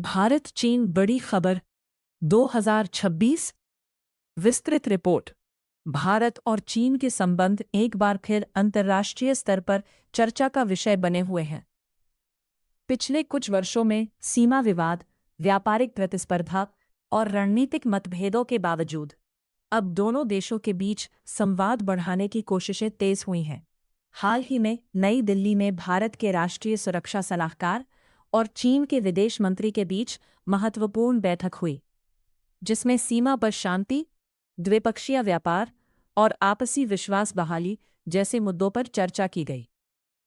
भारत चीन बड़ी खबर 2026 विस्तृत रिपोर्ट। भारत और चीन के संबंध एक बार फिर अंतर्राष्ट्रीय स्तर पर चर्चा का विषय बने हुए हैं। पिछले कुछ वर्षों में सीमा विवाद, व्यापारिक प्रतिस्पर्धा और रणनीतिक मतभेदों के बावजूद अब दोनों देशों के बीच संवाद बढ़ाने की कोशिशें तेज हुई हैं। हाल ही में नई दिल्ली में भारत के राष्ट्रीय सुरक्षा सलाहकार और चीन के विदेश मंत्री के बीच महत्वपूर्ण बैठक हुई, जिसमें सीमा पर शांति, द्विपक्षीय व्यापार और आपसी विश्वास बहाली जैसे मुद्दों पर चर्चा की गई।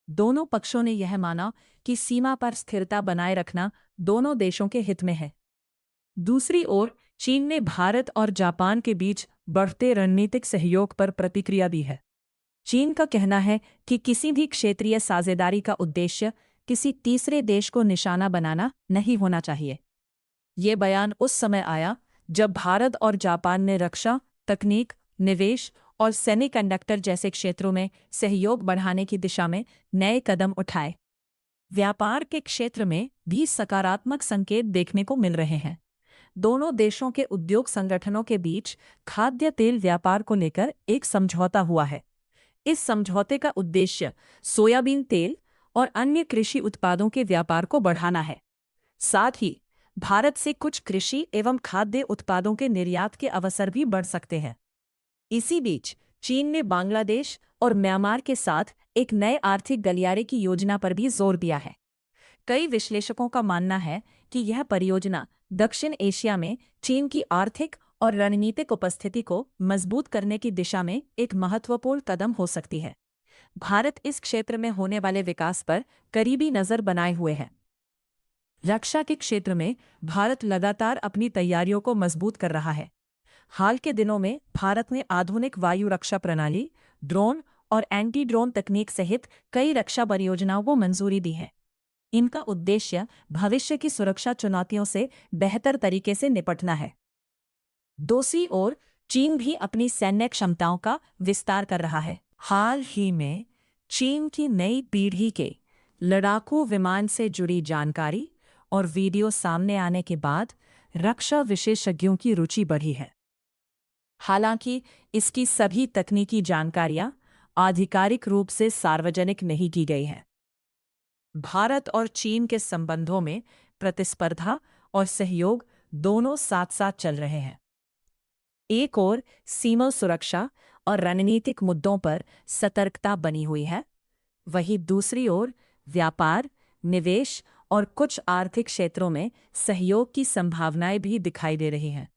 दोनों पक्षों ने यह माना कि सीमा पर स्थिरता बनाए रखना दोनों देशों के हित में है। दूसरी ओर चीन ने भारत और जापान के बीच बढ़ते रणनीतिक सहयोग पर प्रतिक्रिया दी है। चीन का कहना है कि किसी भी क्षेत्रीय साझेदारी का उद्देश्य किसी तीसरे देश को निशाना बनाना नहीं होना चाहिए। ये बयान उस समय आया जब भारत और जापान ने रक्षा, तकनीक, निवेश और सेमीकंडक्टर जैसे क्षेत्रों में सहयोग बढ़ाने की दिशा में नए कदम उठाए। व्यापार के क्षेत्र में भी सकारात्मक संकेत देखने को मिल रहे हैं। दोनों देशों के उद्योग संगठनों के बीच खाद्य तेल व्यापार को लेकर एक समझौता हुआ है। इस समझौते का उद्देश्य सोयाबीन तेल और अन्य कृषि उत्पादों के व्यापार को बढ़ाना है। साथ ही भारत से कुछ कृषि एवं खाद्य उत्पादों के निर्यात के अवसर भी बढ़ सकते हैं। इसी बीच चीन ने बांग्लादेश और म्यांमार के साथ एक नए आर्थिक गलियारे की योजना पर भी जोर दिया है। कई विश्लेषकों का मानना है कि यह परियोजना दक्षिण एशिया में चीन की आर्थिक और रणनीतिक उपस्थिति को मजबूत करने की दिशा में एक महत्वपूर्ण कदम हो सकती है। भारत इस क्षेत्र में होने वाले विकास पर करीबी नजर बनाए हुए है। रक्षा के क्षेत्र में भारत लगातार अपनी तैयारियों को मजबूत कर रहा है। हाल के दिनों में भारत ने आधुनिक वायु रक्षा प्रणाली, ड्रोन और एंटी ड्रोन तकनीक सहित कई रक्षा परियोजनाओं को मंजूरी दी है। इनका उद्देश्य भविष्य की सुरक्षा चुनौतियों से बेहतर तरीके से निपटना है। दूसरी ओर चीन भी अपनी सैन्य क्षमताओं का विस्तार कर रहा है। हाल ही में चीन की नई पीढ़ी के लड़ाकू विमान से जुड़ी जानकारी और वीडियो सामने आने के बाद रक्षा विशेषज्ञों की रुचि बढ़ी है। हालांकि इसकी सभी तकनीकी जानकारियां आधिकारिक रूप से सार्वजनिक नहीं की गई हैं। भारत और चीन के संबंधों में प्रतिस्पर्धा और सहयोग दोनों साथ साथ चल रहे हैं। एक ओर सीमा सुरक्षा और रणनीतिक मुद्दों पर सतर्कता बनी हुई है, वहीं दूसरी ओर व्यापार, निवेश और कुछ आर्थिक क्षेत्रों में सहयोग की संभावनाएं भी दिखाई दे रही हैं।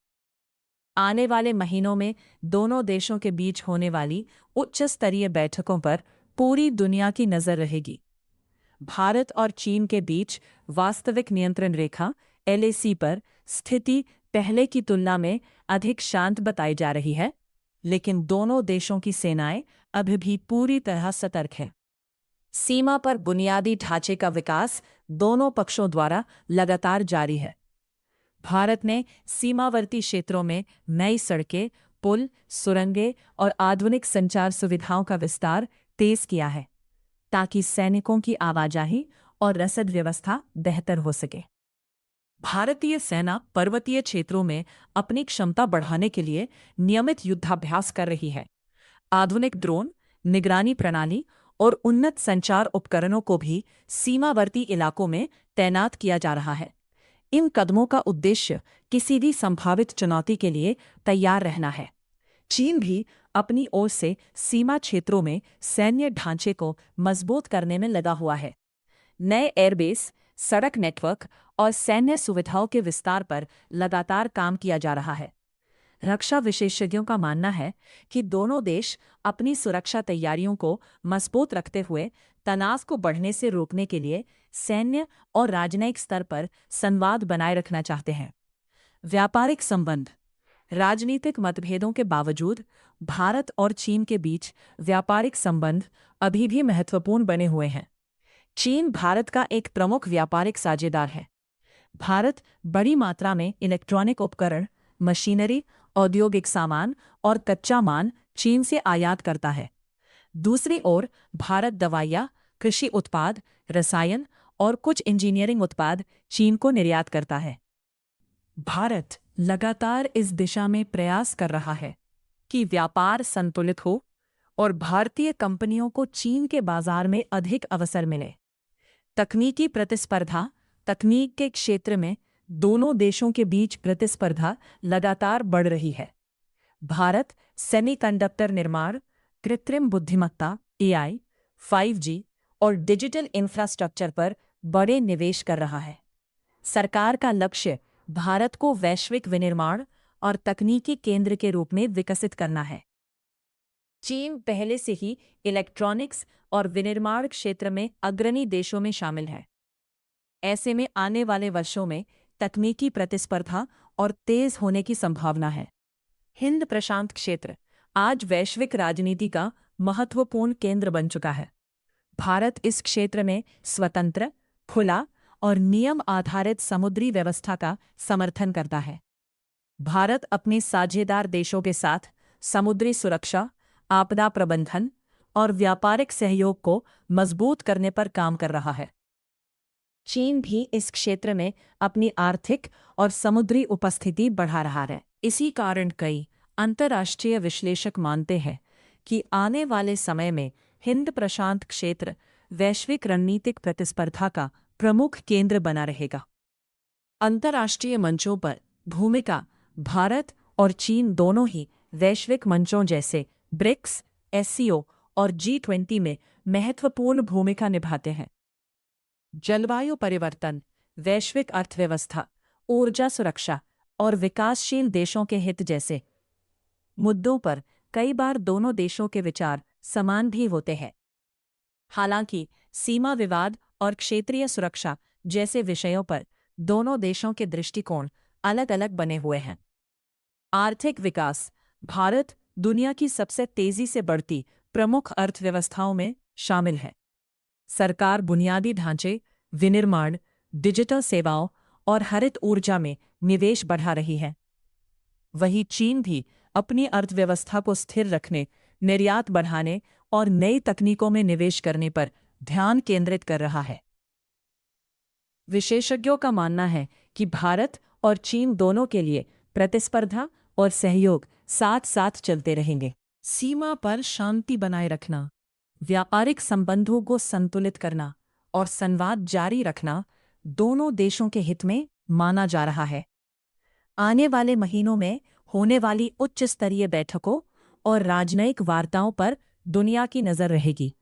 आने वाले महीनों में दोनों देशों के बीच होने वाली उच्च स्तरीय बैठकों पर पूरी दुनिया की नजर रहेगी। भारत और चीन के बीच वास्तविक नियंत्रण रेखा LAC पर स्थिति पहले की तुलना में अधिक शांत बताई जा रही है, लेकिन दोनों देशों की सेनाएं अभी भी पूरी तरह सतर्क हैं। सीमा पर बुनियादी ढांचे का विकास दोनों पक्षों द्वारा लगातार जारी है। भारत ने सीमावर्ती क्षेत्रों में नई सड़कें, पुल, सुरंगें और आधुनिक संचार सुविधाओं का विस्तार तेज किया है, ताकि सैनिकों की आवाजाही और रसद व्यवस्था बेहतर हो सके। भारतीय सेना पर्वतीय क्षेत्रों में अपनी क्षमता बढ़ाने के लिए नियमित युद्धाभ्यास कर रही है। आधुनिक ड्रोन, निगरानी प्रणाली और उन्नत संचार उपकरणों को भी सीमावर्ती इलाकों में तैनात किया जा रहा है। इन कदमों का उद्देश्य किसी भी संभावित चुनौती के लिए तैयार रहना है। चीन भी अपनी ओर से सीमा क्षेत्रों में सैन्य ढांचे को मजबूत करने में लगा हुआ है। नए एयरबेस, सड़क नेटवर्क और सैन्य सुविधाओं के विस्तार पर लगातार काम किया जा रहा है। रक्षा विशेषज्ञों का मानना है कि दोनों देश अपनी सुरक्षा तैयारियों को मजबूत रखते हुए तनाव को बढ़ने से रोकने के लिए सैन्य और राजनयिक स्तर पर संवाद बनाए रखना चाहते हैं। व्यापारिक संबंध। राजनीतिक मतभेदों के बावजूद भारत और चीन के बीच व्यापारिक संबंध अभी भी महत्वपूर्ण बने हुए हैं। चीन भारत का एक प्रमुख व्यापारिक साझेदार है। भारत बड़ी मात्रा में इलेक्ट्रॉनिक उपकरण, मशीनरी, औद्योगिक सामान और कच्चा माल चीन से आयात करता है। दूसरी ओर भारत दवाइयाँ, कृषि उत्पाद, रसायन और कुछ इंजीनियरिंग उत्पाद चीन को निर्यात करता है। भारत लगातार इस दिशा में प्रयास कर रहा है कि व्यापार संतुलित हो और भारतीय कंपनियों को चीन के बाजार में अधिक अवसर मिले। तकनीकी प्रतिस्पर्धा। तकनीक के क्षेत्र में दोनों देशों के बीच प्रतिस्पर्धा लगातार बढ़ रही है। भारत सेमीकंडक्टर निर्माण, कृत्रिम बुद्धिमत्ता (AI), 5G और डिजिटल इंफ्रास्ट्रक्चर पर बड़े निवेश कर रहा है। सरकार का लक्ष्य भारत को वैश्विक विनिर्माण और तकनीकी केंद्र के रूप में विकसित करना है। चीन पहले से ही इलेक्ट्रॉनिक्स और विनिर्माण क्षेत्र में अग्रणी देशों में शामिल है। ऐसे में आने वाले वर्षों में तकनीकी प्रतिस्पर्धा और तेज होने की संभावना है। हिंद प्रशांत क्षेत्र आज वैश्विक राजनीति का महत्वपूर्ण केंद्र बन चुका है। भारत इस क्षेत्र में स्वतंत्र, खुला और नियम आधारित समुद्री व्यवस्था का समर्थन करता है। भारत अपने साझेदार देशों के साथ समुद्री सुरक्षा, आपदा प्रबंधन और व्यापारिक सहयोग को मजबूत करने पर काम कर रहा है। चीन भी इस क्षेत्र में अपनी आर्थिक और समुद्री उपस्थिति बढ़ा रहा है। इसी कारण कई अंतर्राष्ट्रीय विश्लेषक मानते हैं कि आने वाले समय में हिंद प्रशांत क्षेत्र वैश्विक रणनीतिक प्रतिस्पर्धा का प्रमुख केंद्र बना रहेगा। अंतर्राष्ट्रीय मंचों पर भूमिका। भारत और चीन दोनों ही वैश्विक मंचों जैसे ब्रिक्स, SCO और G20 में महत्वपूर्ण भूमिका निभाते हैं। जलवायु परिवर्तन, वैश्विक अर्थव्यवस्था, ऊर्जा सुरक्षा और विकासशील देशों के हित जैसे मुद्दों पर कई बार दोनों देशों के विचार समान भी होते हैं। हालांकि सीमा विवाद और क्षेत्रीय सुरक्षा जैसे विषयों पर दोनों देशों के दृष्टिकोण अलग-अलग बने हुए हैं। आर्थिक विकास। भारत दुनिया की सबसे तेजी से बढ़ती प्रमुख अर्थव्यवस्थाओं में शामिल है। सरकार बुनियादी ढांचे, विनिर्माण, डिजिटल सेवाओं और हरित ऊर्जा में निवेश बढ़ा रही है। वहीं चीन भी अपनी अर्थव्यवस्था को स्थिर रखने, निर्यात बढ़ाने और नई तकनीकों में निवेश करने पर ध्यान केंद्रित कर रहा है। विशेषज्ञों का मानना है कि भारत और चीन दोनों के लिए प्रतिस्पर्धा और सहयोग साथ साथ चलते रहेंगे। सीमा पर शांति बनाए रखना, व्यापारिक संबंधों को संतुलित करना और संवाद जारी रखना दोनों देशों के हित में माना जा रहा है। आने वाले महीनों में होने वाली उच्च स्तरीय बैठकों और राजनयिक वार्ताओं पर दुनिया की नजर रहेगी।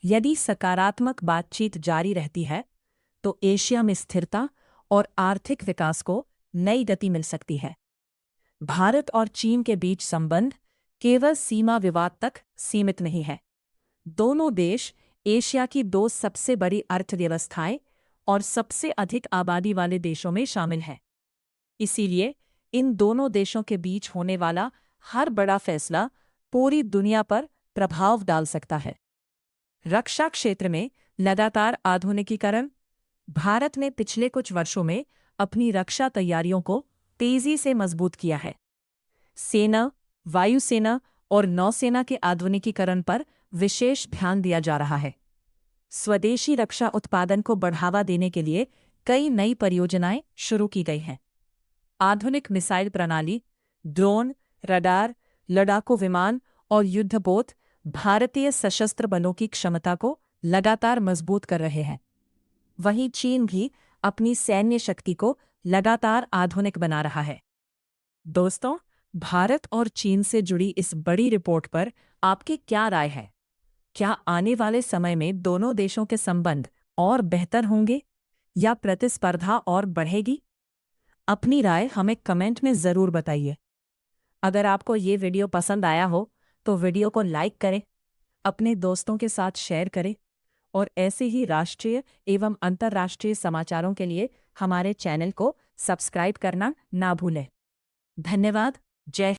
यदि सकारात्मक बातचीत जारी रहती है तो एशिया में स्थिरता और आर्थिक विकास को नई गति मिल सकती है। भारत और चीन के बीच संबंध केवल सीमा विवाद तक सीमित नहीं है। दोनों देश एशिया की 2 सबसे बड़ी अर्थव्यवस्थाएं और सबसे अधिक आबादी वाले देशों में शामिल हैं। इसीलिए इन दोनों देशों के बीच होने वाला हर बड़ा फैसला पूरी दुनिया पर प्रभाव डाल सकता है। रक्षा क्षेत्र में लगातार आधुनिकीकरण। भारत ने पिछले कुछ वर्षों में अपनी रक्षा तैयारियों को तेजी से मजबूत किया है। सेना, वायुसेना और नौसेना के आधुनिकीकरण पर विशेष ध्यान दिया जा रहा है। स्वदेशी रक्षा उत्पादन को बढ़ावा देने के लिए कई नई परियोजनाएं शुरू की गई हैं। आधुनिक मिसाइल प्रणाली, ड्रोन, रडार, लड़ाकू विमान और युद्धपोत भारतीय सशस्त्र बलों की क्षमता को लगातार मजबूत कर रहे हैं। वहीं चीन भी अपनी सैन्य शक्ति को लगातार आधुनिक बना रहा है। दोस्तों, भारत और चीन से जुड़ी इस बड़ी रिपोर्ट पर आपकी क्या राय है? क्या आने वाले समय में दोनों देशों के संबंध और बेहतर होंगे या प्रतिस्पर्धा और बढ़ेगी? अपनी राय हमें कमेंट में ज़रूर बताइए। अगर आपको ये वीडियो पसंद आया हो तो वीडियो को लाइक करें, अपने दोस्तों के साथ शेयर करें और ऐसे ही राष्ट्रीय एवं अंतर्राष्ट्रीय समाचारों के लिए हमारे चैनल को सब्सक्राइब करना ना भूलें। धन्यवाद। जय